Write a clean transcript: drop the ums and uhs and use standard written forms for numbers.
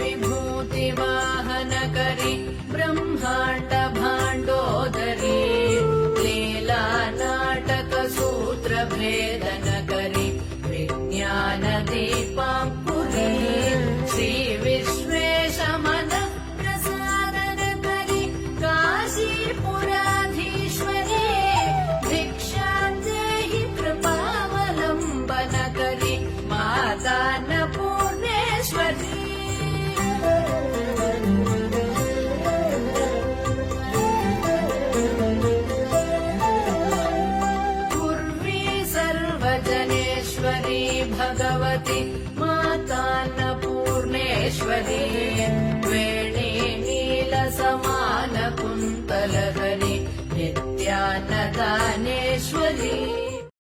विभूतिवाहनकरि ब्रह्माण्ड भाण्डोदरी लीला नाटकसूत्रभेदनकरि विज्ञानदीपाङ्कुरी श्रीविश्वेशमनः प्रसादनकरि काशीपुराधीश्वरी भिक्षां देहि कृपावलम्बनकरि माता अन्नपूर्णेश्वरी सर्वजनेश्वरी भगवती मातान्नपूर्णेश्वरी वेणी नीलसमानकुन्तलहरि नित्यान्नदानेश्वरी